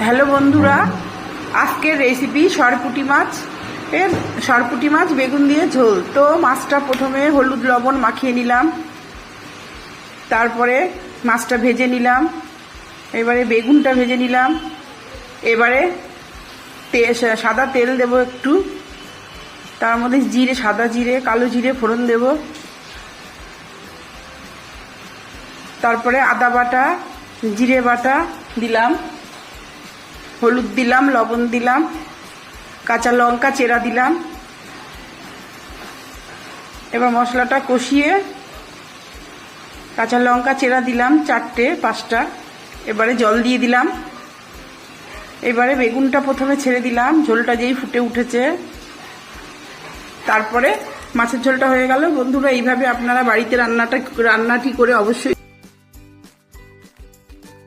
Hello বন্ধুরা, আজকের recipe সরপুঁটি মাছ বেগুন দিয়ে ঝোল। তো মাছটা প্রথমে হলুদ লবণ মাখিয়ে নিলাম, তারপরে মাছটা ভেজে নিলাম, এবারে বেগুনটা ভেজে নিলাম, এবারে সাদা তেল দেব একটু, তার মধ্যে সাদা জিরে কালো জিরে ফোড়ন দেব, তারপরে আদা বাটা জিরে বাটা দিলাম, হলুদ দিলাম, লবণ দিলাম, কাঁচা লঙ্কা চেরা দিলাম। এবার মশলাটা কষিয়ে কাঁচা লঙ্কা চেরা দিলাম 4টে 5টা, এবারে জল দিয়ে দিলাম। এবারে বেগুনটা প্রথমে ছেড়ে দিলাম, ঝোলটা যেই ফুটে উঠেছে, তারপরে মাছের ঝোলটা হয়ে গেল। বন্ধুরা, এইভাবে আপনারা বাড়িতে রান্নাটি করে অবশ্যই